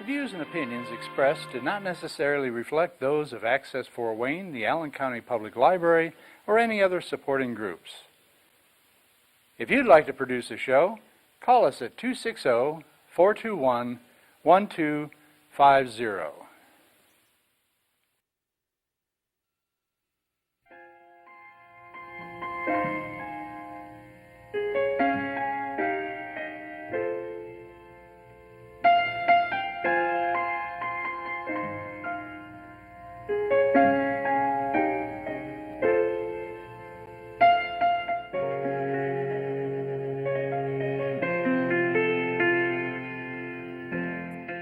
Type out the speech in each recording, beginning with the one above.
The views and opinions expressed do not necessarily reflect those of Access Fort Wayne, the Allen County Public Library, or any other supporting groups. If you'd like to produce a show, call us at 260-421-1250.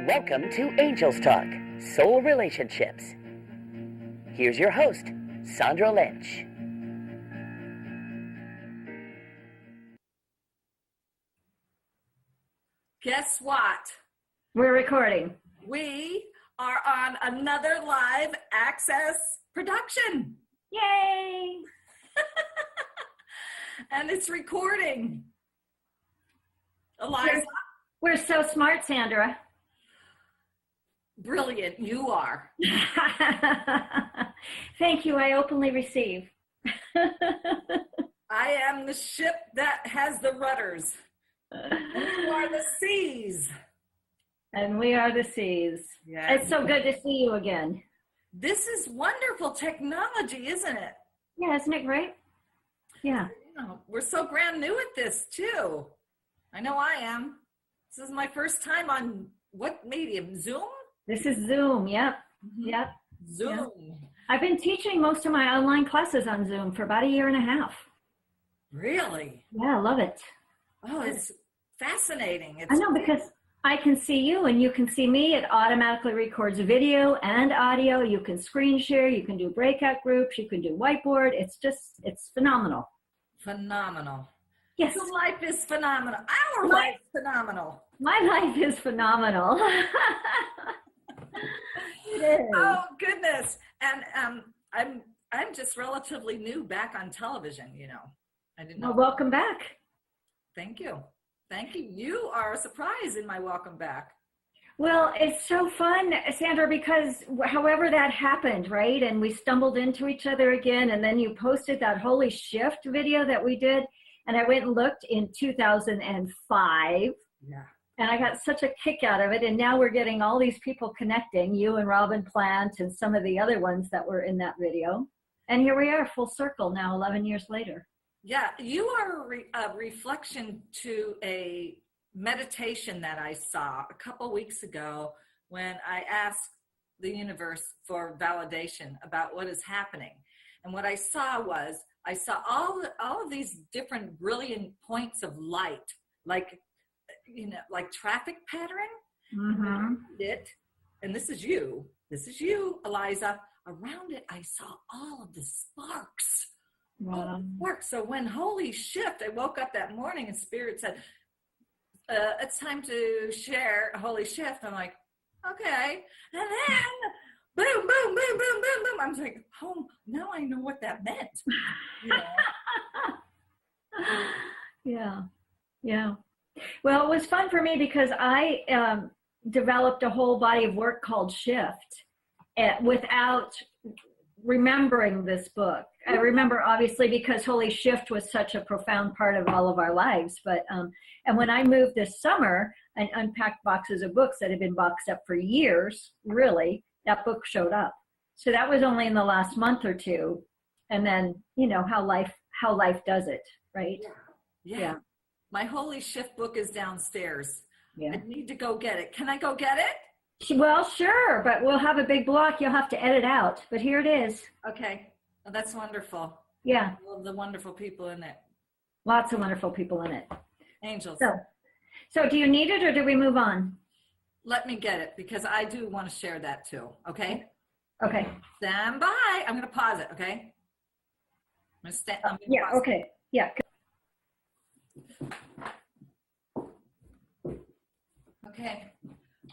Welcome to Angels Talk, Soul Relationships. Here's your host, Sandra Lynch. Guess what? We're recording. We are on another live access production. Yay! And it's recording. Aliza. We're so smart, Sandra. Brilliant, you are. Thank you, I openly receive. I am the ship that has the rudders. And you are the seas. And we are the seas. Yes. It's so good to see you again. This is wonderful technology, isn't it? Yeah, isn't it great? Yeah. We're so brand new at this, too. I know I am. This is my first time on what medium? Zoom? This is Zoom, yep. Mm-hmm. Yep. Zoom. Yep. I've been teaching most of my online classes on Zoom for about 1.5 years. Really? Yeah, I love it. Oh, it's fascinating. I know, because I can see you and you can see me. It automatically records video and audio. You can screen share. You can do breakout groups. You can do whiteboard. It's phenomenal. Phenomenal. Yes. Your life is phenomenal. Our life is phenomenal. My life is phenomenal. It is. Oh, goodness. And I'm just relatively new back on television, you know. I didn't know. Well, welcome back. Thank you. Thank you. You are a surprise in my welcome back. Well, it's so fun, Sandra, because however that happened, right? And we stumbled into each other again, and then you posted that Holy Shift video that we did, and I went and looked in 2005. Yeah. And I got such a kick out of it, and now we're getting all these people connecting, you and Robin Plant and some of the other ones that were in that video. And here we are, full circle now, 11 years later. Yeah, you are a reflection to a meditation that I saw a couple weeks ago when I asked the universe for validation about what is happening. And what I saw was, I saw all of these different brilliant points of light, like, you know, like traffic pattern. Mm-hmm. And this is you, Aliza. Around it, I saw all of the sparks. Wow. So when Holy Shift, I woke up that morning and Spirit said, it's time to share Holy Shift. I'm like, okay. And then boom, boom, boom, boom, boom, boom. I was like, oh, now I know what that meant. You know? Yeah. Well, it was fun for me because I developed a whole body of work called Shift without remembering this book. I remember, obviously, because Holy Shift was such a profound part of all of our lives. But and when I moved this summer and unpacked boxes of books that had been boxed up for years, really, that book showed up. So that was only in the last month or two. And then, you know, how life does it, right? Yeah. My Holy Shift book is downstairs. Yeah. I need to go get it. Can I go get it? Well, sure, but we'll have a big block you'll have to edit out. But here it is. Okay. Well, that's wonderful. Yeah. I love the wonderful people in it. Lots of wonderful people in it. Angels. So do you need it or do we move on? Let me get it because I do want to share that too. Okay? Okay. Stand by. I'm going to pause it. Okay? I'm going to pause it. Okay. Yeah.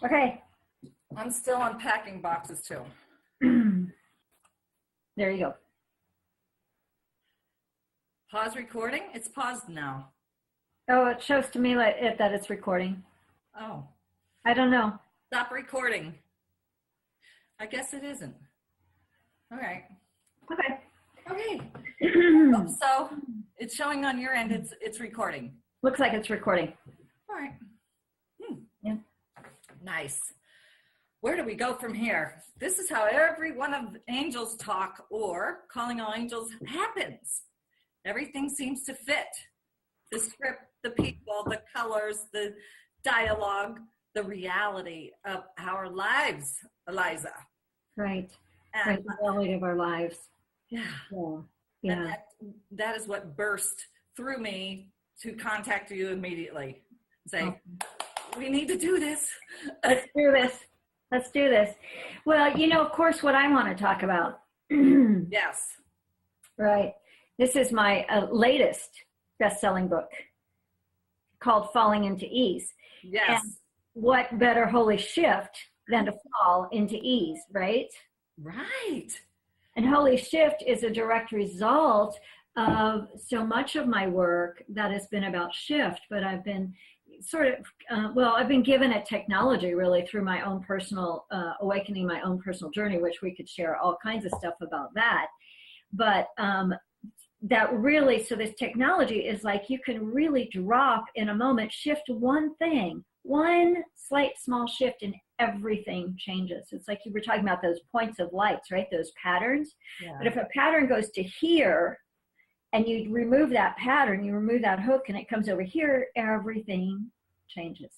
Okay. I'm still unpacking boxes too. There you go. Pause recording. It's paused now. Oh, it shows to me that it's recording. Oh. I don't know. Stop recording. I guess it isn't. All right. Okay. Okay. So it's showing on your end. It's recording. Looks like it's recording. All right. Yeah. Nice. Where do we go from here? This is how every one of Angels Talk or Calling All Angels happens. Everything seems to fit. The script, the people, the colors, the dialogue, the reality of our lives, Aliza. Right. And, Right. The reality of our lives. yeah. Yeah. And that is what burst through me to contact you immediately. Say, we need to do this. Let's do this. Let's do this. Well, of course, what I want to talk about. Yes. Right. This is my latest best-selling book called Falling into Ease. Yes. And what better holy shift than to fall into ease, right? Right. And holy shift is a direct result of so much of my work that has been about shift, but I've been I've been given a technology really through my own personal awakening, my own personal journey, which we could share all kinds of stuff about that. But that really, so this technology is like you can really drop in a moment, shift one thing, one slight small shift, and everything changes. It's like you were talking about those points of lights, right? Those patterns. Yeah. But if a pattern goes to here and you remove that pattern, you remove that hook and it comes over here, everything changes.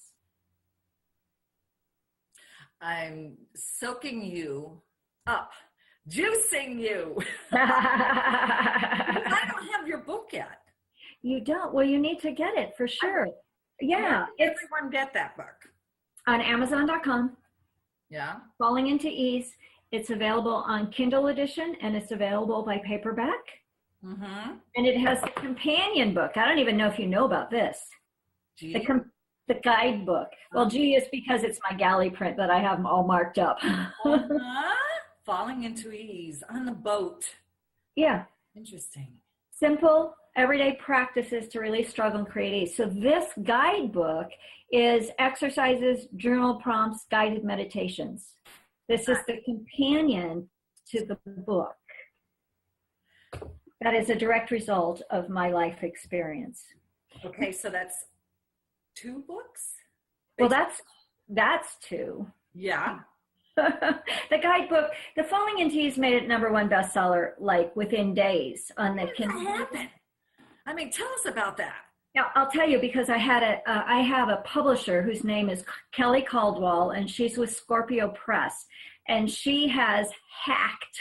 I'm soaking you up, juicing you. I don't have your book yet. You don't? Well, you need to get it for sure. Yeah. It's Everyone get that book. on Amazon.com. Yeah. Falling into Ease. It's available on Kindle edition and it's available by paperback. Mm-hmm. And it has a companion book. I don't even know if you know about this. G? The guidebook. Well, G is because it's my galley print that I have them all marked up. Falling into Ease on the boat. Yeah. Interesting. Simple, everyday practices to release struggle and create ease. So this guidebook is exercises, journal prompts, guided meditations. This is the companion to the book. That is a direct result of my life experience. Okay, so that's 2 books? Well, that's 2. Yeah. The guidebook, The Falling into Ease, made it #1 bestseller like within days on the Kindle. What happened? I mean, tell us about that. Now, I'll tell you because I have a publisher whose name is Kelly Caldwell, and she's with Scorpio Press, and she has hacked,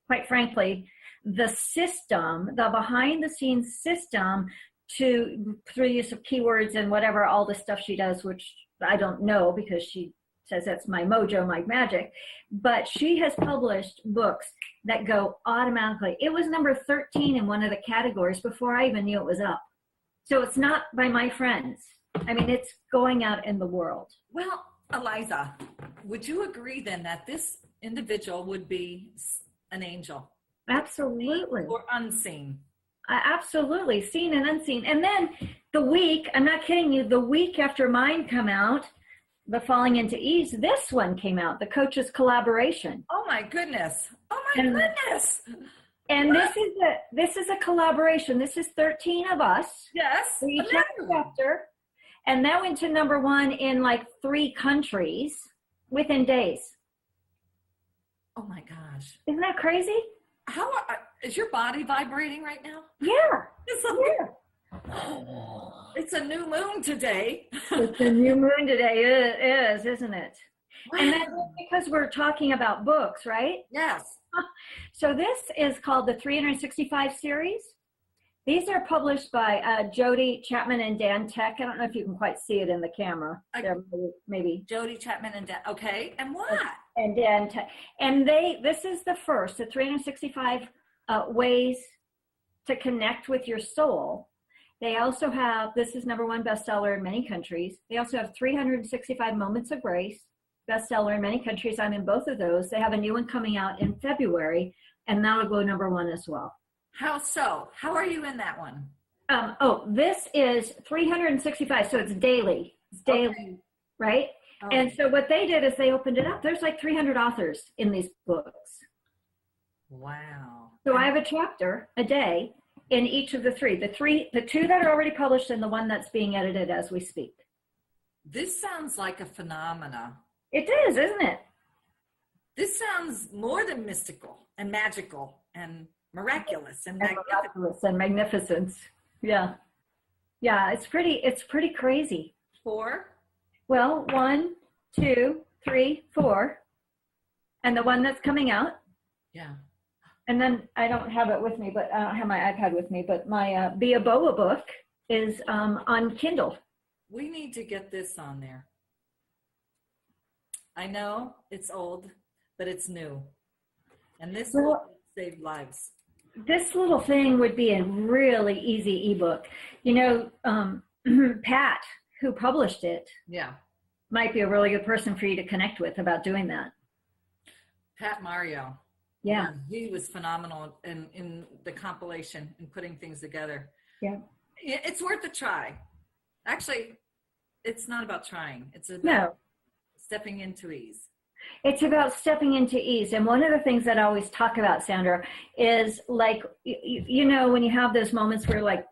quite frankly, the system, the behind-the-scenes system, through the use of keywords and whatever, all the stuff she does, which I don't know because she says that's my mojo, my magic. But she has published books that go automatically. It was number 13 in one of the categories before I even knew it was up. So it's not by my friends. I mean, it's going out in the world. Well, Aliza, would you agree then that this individual would be an angel? Absolutely. Or unseen? Absolutely, seen and unseen. And then I'm not kidding you, the week after mine come out, The Falling into Ease, this one came out, the Coaches Collaboration. Oh my goodness. Oh my goodness. And this is a collaboration. This is 13 of us. Yes. We each have a chapter. And that went to #1 in like 3 countries within days. Oh my gosh. Isn't that crazy? How is your body vibrating right now? Yeah. It's a new moon today. It's a new moon today. It is, isn't it? Wow. And that's because we're talking about books, right? Yes. So this is called the 365 series. These are published by Jody Chapman and Dan Tech. I don't know if you can quite see it in the camera. There, maybe. Jody Chapman and Dan. Okay. And what? And Dan Tech. And this is the first, the 365 ways to connect with your soul. They also have, this is #1 bestseller in many countries. They also have 365 Moments of Grace, bestseller in many countries. I'm in both of those. They have a new one coming out in February, and that'll go #1 as well. How so? How are you in that one? This is 365, so it's daily. It's daily, Okay. right? Oh, And so what they did is they opened it up. There's like 300 authors in these books. wow. So I have a chapter a day in each of the three. The two that are already published and the one that's being edited as we speak. This sounds like a phenomena. It is, isn't it? This sounds more than mystical and magical and miraculous and And magnificent. miraculous and magnificence. Yeah. Yeah, it's pretty crazy. 4. Well, 1, 2, 3, 4. And the one that's coming out. Yeah. And then I don't have it with me, but I don't have my iPad with me, but my Be a Boa book is on Kindle. We need to get this on there. I know it's old, but it's new. And this will save lives. This little thing would be a really easy ebook. You know, Pat, who published it, Yeah. might be a really good person for you to connect with about doing that. Pat Mario. Yeah. He was phenomenal in the compilation and putting things together. Yeah. It's worth a try. Actually, it's not about trying. It's about No. stepping into ease. It's about stepping into ease. And one of the things that I always talk about, Sandra, is like, you know, when you have those moments where like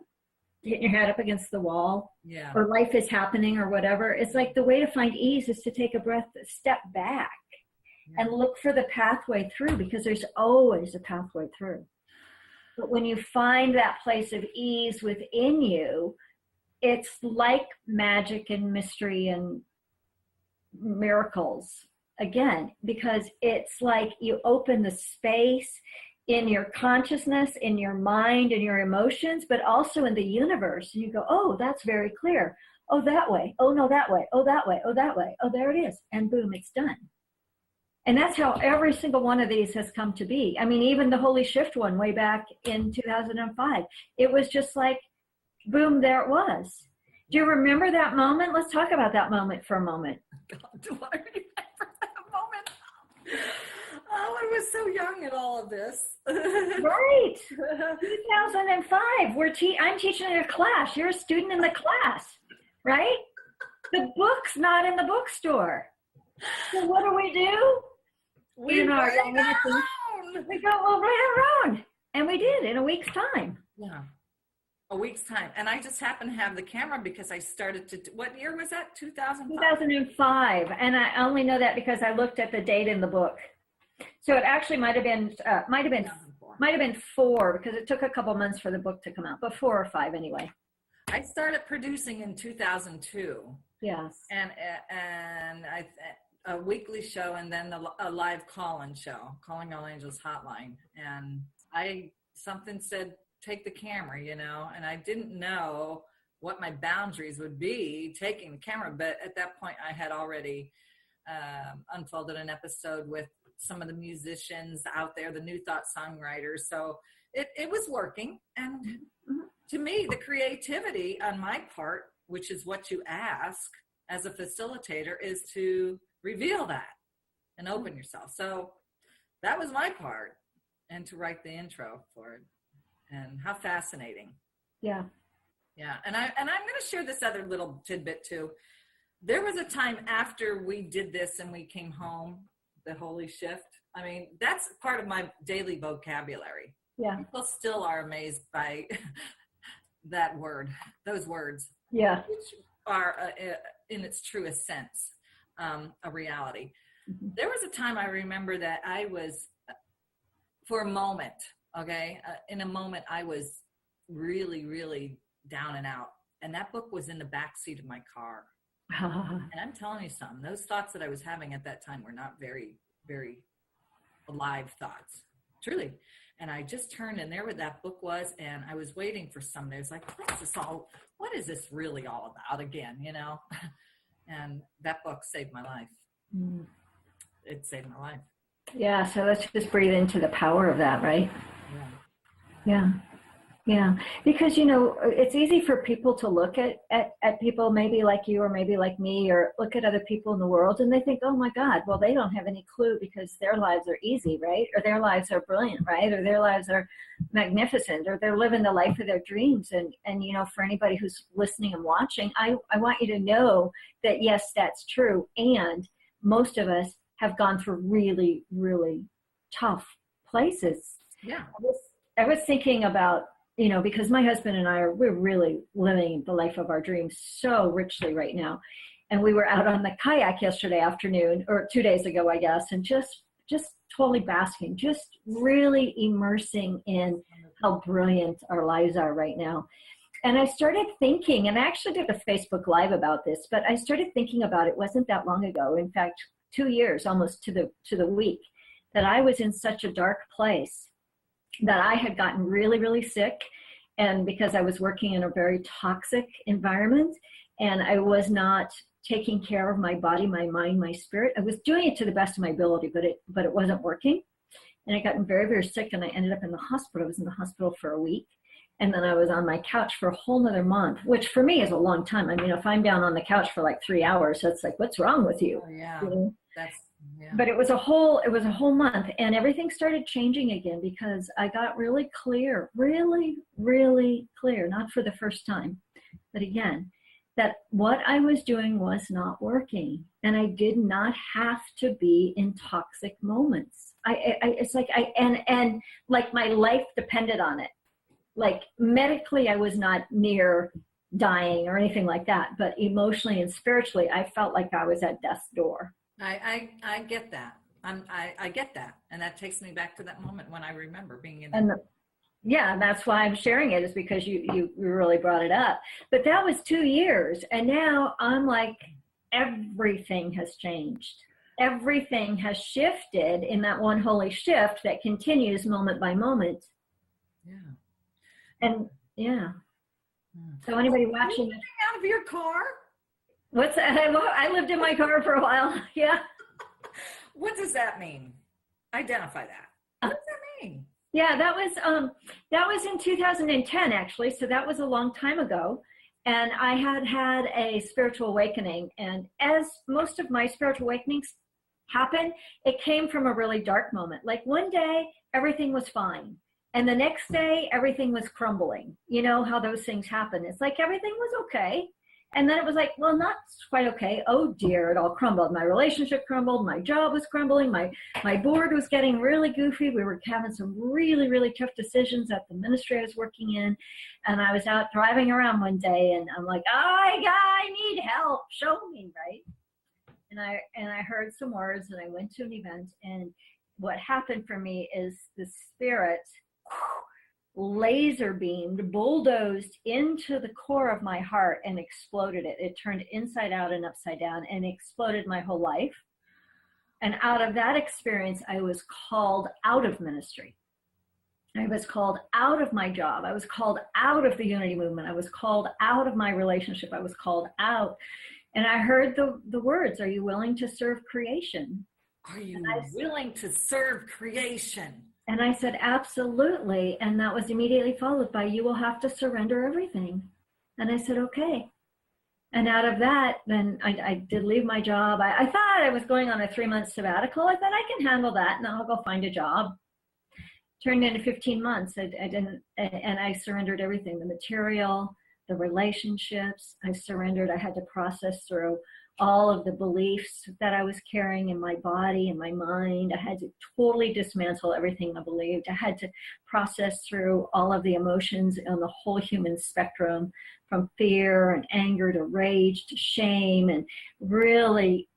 hitting your head up against the wall Yeah. or life is happening or whatever, it's like the way to find ease is to take a breath, step back and look for the pathway through, because there's always a pathway through. But when you find that place of ease within you, it's like magic and mystery and miracles again, because it's like you open the space in your consciousness, in your mind, and your emotions, but also in the universe. And you go, oh, that's very clear. Oh, that way. Oh, no, that way. Oh, that way. Oh, that way. Oh, there it is. And boom, it's done. And that's how every single one of these has come to be. I mean, even the Holy Shift one way back in 2005, it was just like, boom, there it was. Do you remember that moment? Let's talk about that moment for a moment. God, do I remember that moment? Oh, I was so young at all of this. Right. 2005. I'm teaching in a class. You're a student in the class, right? The book's not in the bookstore. So what do? We You know, write our our innocence. own. We go, well, write our own. And we did in a week's time. Yeah. A week's time. And I just happened to have the camera because I started to, what year was that? 2005? 2005. And I only know that because I looked at the date in the book. So it actually might have been 4, because it took a couple months for the book to come out, but 4 or 5 anyway. I started producing in 2002. Yes. And a weekly show, and then a live call-in show, Calling All Angels Hotline. And something said, take the camera, you know, and I didn't know what my boundaries would be taking the camera. But at that point I had already unfolded an episode with some of the musicians out there, the New Thought songwriters. So it was working. And to me, the creativity on my part, which is what you ask as a facilitator, is to reveal that and open yourself. So that was my part, and to write the intro for it. And how fascinating. Yeah. Yeah. And I'm going to share this other little tidbit too. There was a time after we did this and we came home, the Holy Shift. I mean, that's part of my daily vocabulary. Yeah. People still are amazed by that word, those words. Yeah. Which are, in its truest sense, a reality. Mm-hmm. There was a time I remember that I was, for a moment, in a moment, I was really, really down and out. And that book was in the back seat of my car. And I'm telling you something, those thoughts that I was having at that time were not very, very alive thoughts, truly. And I just turned, and there that book was, and I was waiting for somebody. I was like, what is this really all about again, you know? And that book saved my life. Mm. It saved my life. Yeah, so let's just breathe into the power of that, right? Yeah. Yeah. Yeah, because it's easy for people to look at people maybe like you or maybe like me, or look at other people in the world and they think, oh my God, well, they don't have any clue because their lives are easy, right? Or their lives are brilliant, right? Or their lives are magnificent, or they're living the life of their dreams. And for anybody who's listening and watching, I want you to know that yes, that's true. And most of us have gone through really, really tough places. Yeah. I was thinking about, because my husband and we're really living the life of our dreams so richly right now. And we were out on the kayak yesterday afternoon, or 2 days ago, I guess, and just totally basking, just really immersing in how brilliant our lives are right now. And I started thinking, and I actually did a Facebook Live about this, but I started thinking about it wasn't that long ago. In fact, 2 years almost to the week, that I was in such a dark place, that I had gotten really, really sick. And because I was working in a very toxic environment and I was not taking care of my body, my mind, my spirit, I was doing it to the best of my ability, but it wasn't working. And I got very, very sick and I ended up in the hospital. I was in the hospital for a week. And then I was on my couch for a whole nother month, which for me is a long time. I mean, if I'm down on the couch for like 3 hours, that's like, what's wrong with you? Oh, yeah. Yeah. But it was a whole month, and everything started changing again because I got really clear, really, really clear, not for the first time, but again, that what I was doing was not working, and I did not have to be in toxic moments. It's like and like my life depended on it. Like medically, I was not near dying or anything like that, but emotionally and spiritually, I felt like I was at death's door. I get that. I get that. And that takes me back to that moment when I remember being in yeah, that's why I'm sharing it, is because you really brought it up. But that was 2 years. And now I'm like, everything has changed. Everything has shifted in that one holy shift that continues moment by moment. Yeah. And yeah. So anybody watching this out of your car? What's that? I lived in my car for a while. Yeah. What does that mean? Identify that. What does that mean? Yeah, that was in 2010 actually. So that was a long time ago. And I had a spiritual awakening. And as most of my spiritual awakenings happen, it came from a really dark moment. Like one day, everything was fine. And the next day, everything was crumbling. You know how those things happen. It's like everything was okay. And then it was like, well, not quite okay. Oh dear, it all crumbled. My relationship crumbled. My job was crumbling. My board was getting really goofy. We were having some really, really tough decisions at the ministry I was working in. And I was out driving around one day and I'm like, I need help. Show me, right? And I heard some words and I went to an event, and what happened for me is the spirit laser beamed, bulldozed into the core of my heart and exploded it. It turned inside out and upside down and exploded my whole life. And out of that experience, I was called out of ministry. I was called out of my job. I was called out of the unity movement. I was called out of my relationship. I was called out. And I heard the words, are you willing to serve creation? Are you willing to serve creation? And I said, absolutely. And that was immediately followed by, you will have to surrender everything. And I said, okay. And out of that, then I did leave my job. I thought I was going on a 3-month sabbatical. I thought I can handle that and I'll go find a job. Turned into 15 months. I didn't, and I surrendered everything, the material, the relationships. I surrendered. I had to process through all of the beliefs that I was carrying in my body and my mind. I had to totally dismantle everything I believed. I had to process through all of the emotions on the whole human spectrum, from fear and anger to rage to shame, and really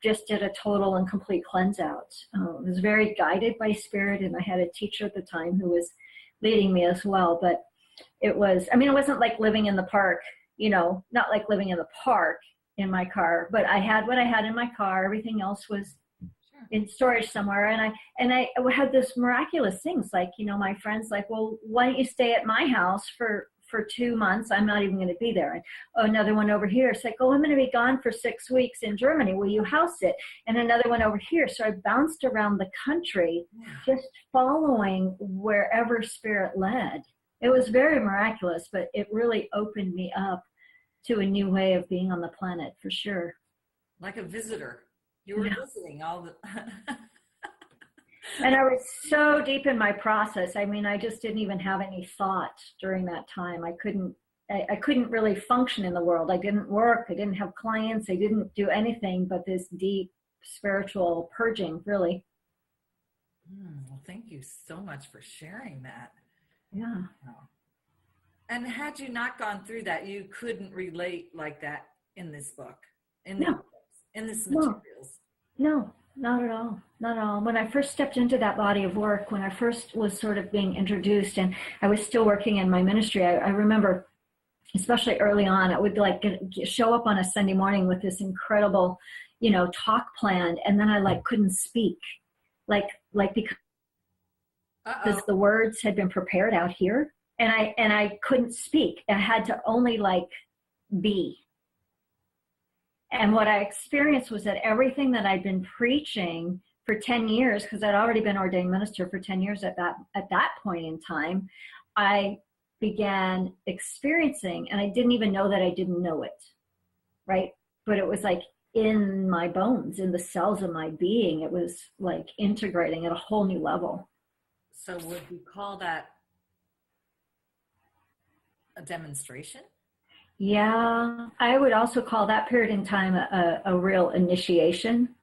just did a total and complete cleanse out. I was very guided by spirit, and I had a teacher at the time who was leading me as well. But it wasn't like living in the park, not like living in the park in my car, but I had what I had in my car. Everything else was in storage somewhere. And I had this miraculous things, like, my friends like, well, why don't you stay at my house for 2 months? I'm not even going to be there. And another one over here. It's like, oh, I'm going to be gone for 6 weeks in Germany. Will you house it? And another one over here. So I bounced around the country, just following wherever spirit led. It was very miraculous, but it really opened me up to a new way of being on the planet, for sure. Like a visitor. You were visiting all the... And I was so deep in my process. I mean, I just didn't even have any thought during that time. I couldn't really function in the world. I didn't work. I didn't have clients. I didn't do anything but this deep spiritual purging, really. Well, thank you so much for sharing that. Yeah. And had you not gone through that, you couldn't relate like that in this book, in this materials. No, not at all. Not at all. When I first stepped into that body of work, when I first was sort of being introduced and I was still working in my ministry, I remember, especially early on, I would like show up on a Sunday morning with this incredible, talk planned, and then I couldn't speak, because the words had been prepared out here, and I couldn't speak. I had to only be. And what I experienced was that everything that I'd been preaching for 10 years, because I'd already been ordained minister for 10 years at that point in time, I began experiencing, and I didn't even know that I didn't know it, right? But it was in my bones, in the cells of my being. It was integrating at a whole new level. So would you call that a demonstration? Yeah, I would also call that period in time a real initiation,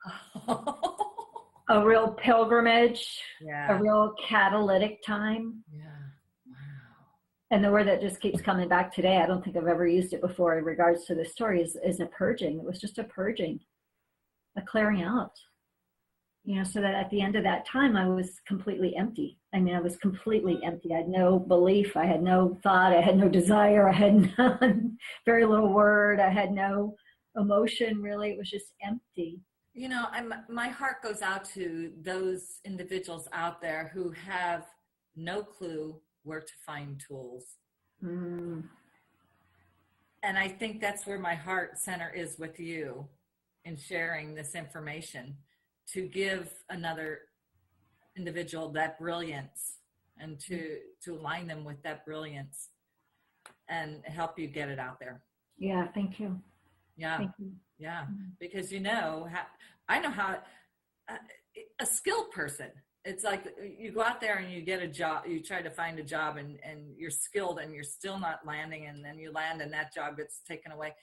a real pilgrimage, a real catalytic time. Yeah, wow. And the word that just keeps coming back today, I don't think I've ever used it before in regards to this story, is a purging. It was just a purging, a clearing out. So that at the end of that time, I was completely empty. I mean, I was completely empty. I had no belief. I had no thought. I had no desire. I had none, very little word. I had no emotion, really. It was just empty. My heart goes out to those individuals out there who have no clue where to find tools. And I think that's where my heart center is with you in sharing this information, to give another individual that brilliance and to align them with that brilliance and help you get it out there. Yeah, thank you. Yeah, thank you. Yeah, because I know how a skilled person, it's like you go out there and you get a job, you try to find a job and you're skilled and you're still not landing, and then you land and that job gets taken away.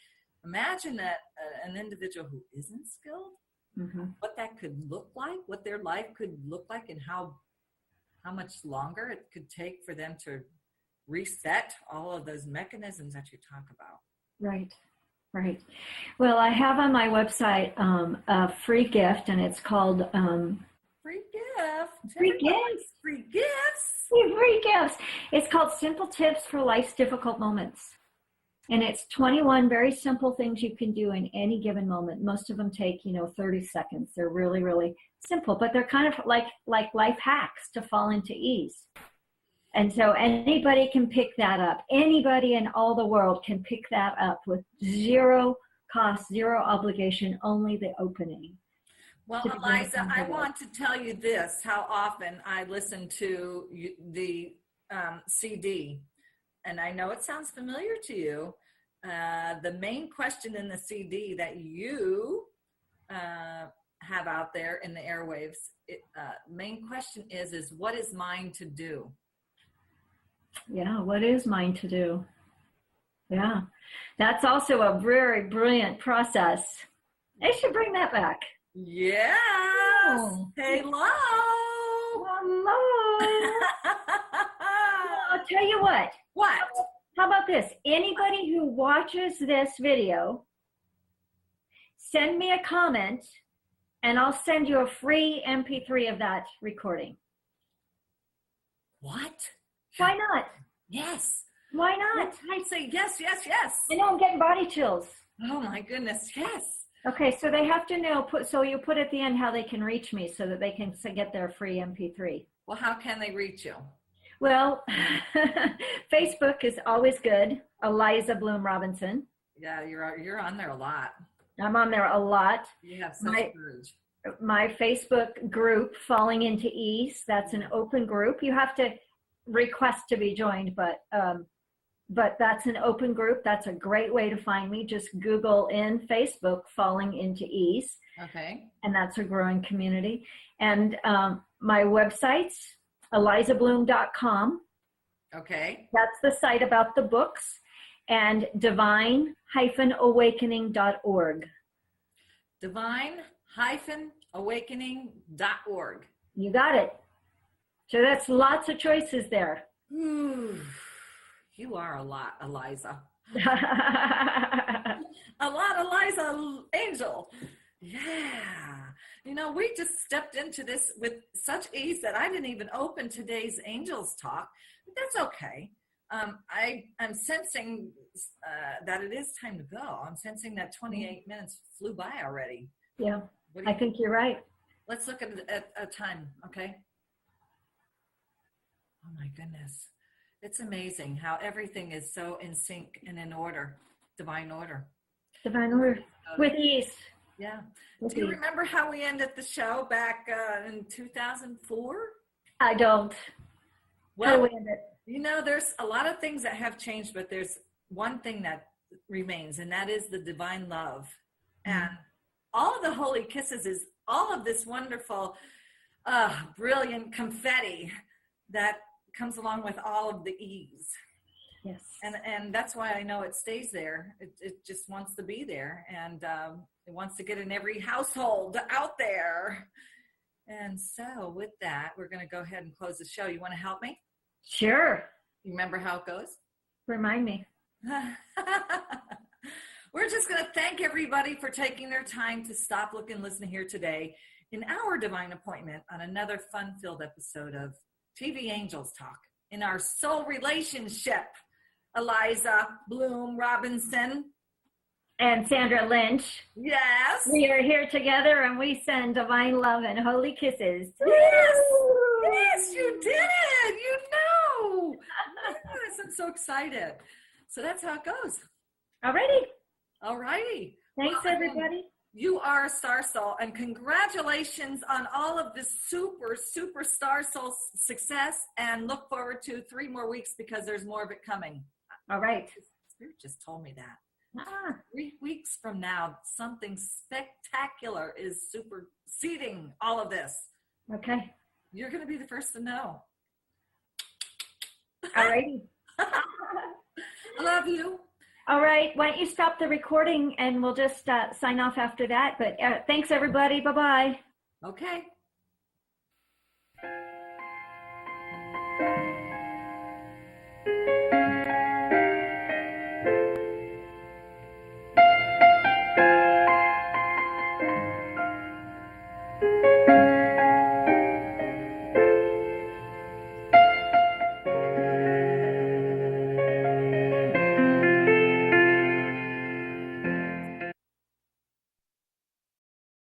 Imagine that an individual who isn't skilled, what that could look like, what their life could look like, and how much longer it could take for them to reset all of those mechanisms that you talk about. Right. Well, I have on my website a free gift, and it's called Free gift. Free gifts. Free gifts. Free gifts. It's called Simple Tips for Life's Difficult Moments. And it's 21 very simple things you can do in any given moment. Most of them take, 30 seconds. They're really, really simple, but they're kind of like life hacks to fall into ease. And so anybody can pick that up. Anybody in all the world can pick that up with zero cost, zero obligation, only the opening. Well, Aliza, I want to tell you this, how often I listen to the CD. And I know it sounds familiar to you. The main question in the CD that you have out there in the airwaves, main question is what is mine to do? Yeah, what is mine to do? Yeah, that's also a very brilliant process. They should bring that back. Yes. Oh. Hello. Hello. I'll tell you what. What? How about this? Anybody who watches this video, send me a comment and I'll send you a free MP3 of that recording. What? Why not? Yes. Why not? I say yes. I know, I'm getting body chills. Oh my goodness, yes. Okay, so they have to know, so you put at the end how they can reach me so that they can get their free MP3. Well, how can they reach you? Well, Facebook is always good. Aliza Bloom Robinson. Yeah, you're on there a lot. I'm on there a lot. You have such courage. My Facebook group, Falling into Ease, that's an open group. You have to request to be joined, but that's an open group. That's a great way to find me. Just Google in Facebook, Falling into Ease. Okay. And that's a growing community. And my website's alizabloom.com. Okay. That's the site about the books. And divine-awakening.org. Divine-awakening.org. You got it. So that's lots of choices there. Ooh, you are a lot, Aliza. A lot, Aliza Angel. Yeah. You know, we just stepped into this with such ease that I didn't even open today's Angels Talk. But that's okay. I'm sensing that it is time to go. I'm sensing that 28 minutes flew by already. Yeah, I think you're right. Let's look at a time, okay? Oh my goodness. It's amazing how everything is so in sync and in order, divine order. Divine order. With ease. Yeah. With Do you ease. remember how we ended the show back in 2004? I don't. Well, How do we end it? you know, there's a lot of things that have changed, but there's one thing that remains, and that is the divine love. And all of the holy kisses is all of this wonderful, brilliant confetti that comes along with all of the ease. Yes. And that's why I know it stays there. It just wants to be there. And it wants to get in every household out there. And so with that, we're going to go ahead and close the show. You want to help me? Sure. You remember how it goes? Remind me. We're just going to thank everybody for taking their time to stop, look, and listen here today in our divine appointment on another fun-filled episode of TV Angels Talk in our soul relationship. Aliza Bloom Robinson. And Sandra Lynch. Yes. We are here together and we send divine love and holy kisses. Yes. Yes, you did it. You know. Yes, I'm so excited. So that's how it goes. Alrighty. All righty. Thanks, Well, everybody. You are a star soul, and congratulations on all of this super star soul success, and look forward to 3 more weeks because there's more of it coming. All right. Spirit just told me that. Ah, 3 weeks from now, something spectacular is superseding all of this. okay. You're going to be the first to know. Alrighty. I love you. All right. Why don't you stop the recording and we'll just sign off after that. But thanks, everybody. Bye-bye. Okay.